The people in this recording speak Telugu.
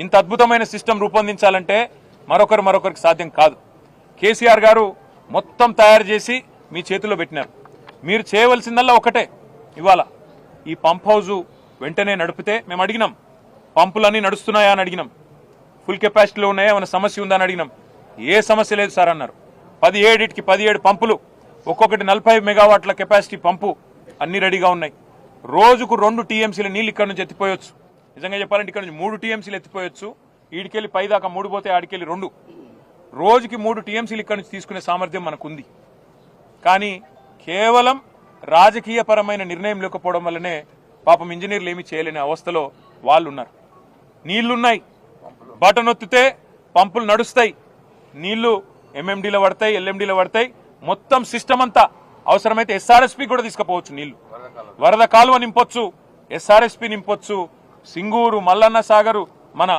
ఇంత అద్భుతమైన సిస్టమ్ రూపొందించాలంటే మరొకరికి సాధ్యం కాదు. కేసీఆర్ గారు మొత్తం తయారు చేసి మీ చేతుల్లో పెట్టినారు. మీరు చేయవలసిందల్లా ఒకటే, ఇవాళ ఈ పంప్ హౌజు వెంటనే నడిపితే మేము అడిగినాం, పంపులన్నీ నడుస్తున్నాయా అని అడిగినాం, ఫుల్ కెపాసిటీలో ఉన్నాయా, ఏమైనా సమస్య ఉందా అని అడిగినాం. ఏ సమస్య లేదు సార్ అన్నారు. 17 పంపులు, ఒక్కొక్కటి 40 మెగావాట్ల కెపాసిటీ పంపు అన్ని రెడీగా ఉన్నాయి. రోజుకు 2 టీఎంసీల నీళ్ళు ఇక్కడ నుంచి ఎత్తిపోయొచ్చు. నిజంగా చెప్పాలంటే ఇక్కడ నుంచి 3 టీఎంసీలు ఎత్తిపోయొచ్చు. ఈడికెళ్ళి పైదాకా 3 పోతే ఆడికెళ్ళి 2, రోజుకి 3 టీఎంసీలు ఇక్కడ నుంచి తీసుకునే సామర్థ్యం మనకుంది. కానీ కేవలం రాజకీయపరమైన నిర్ణయం లేకపోవడం వల్లనే పాపం ఇంజనీర్లు ఏమీ చేయలేని అవస్థలో వాళ్ళు ఉన్నారు. నీళ్లున్నాయి, బటన్ ఒత్తితే పంపులు నడుస్తాయి, నీళ్లు ఎంఎండీలో పడతాయి, ఎల్ఎండీలో పడతాయి, మొత్తం సిస్టమ్ అంతా. అవసరమైతే ఎస్ఆర్ఎస్పీ కూడా తీసుకుపోవచ్చు, నీళ్లు వరద కాలువ నింపొచ్చు, ఎస్ఆర్ఎస్పీ నింపొచ్చు, సింగూరు, మల్లన్న సాగరు, మన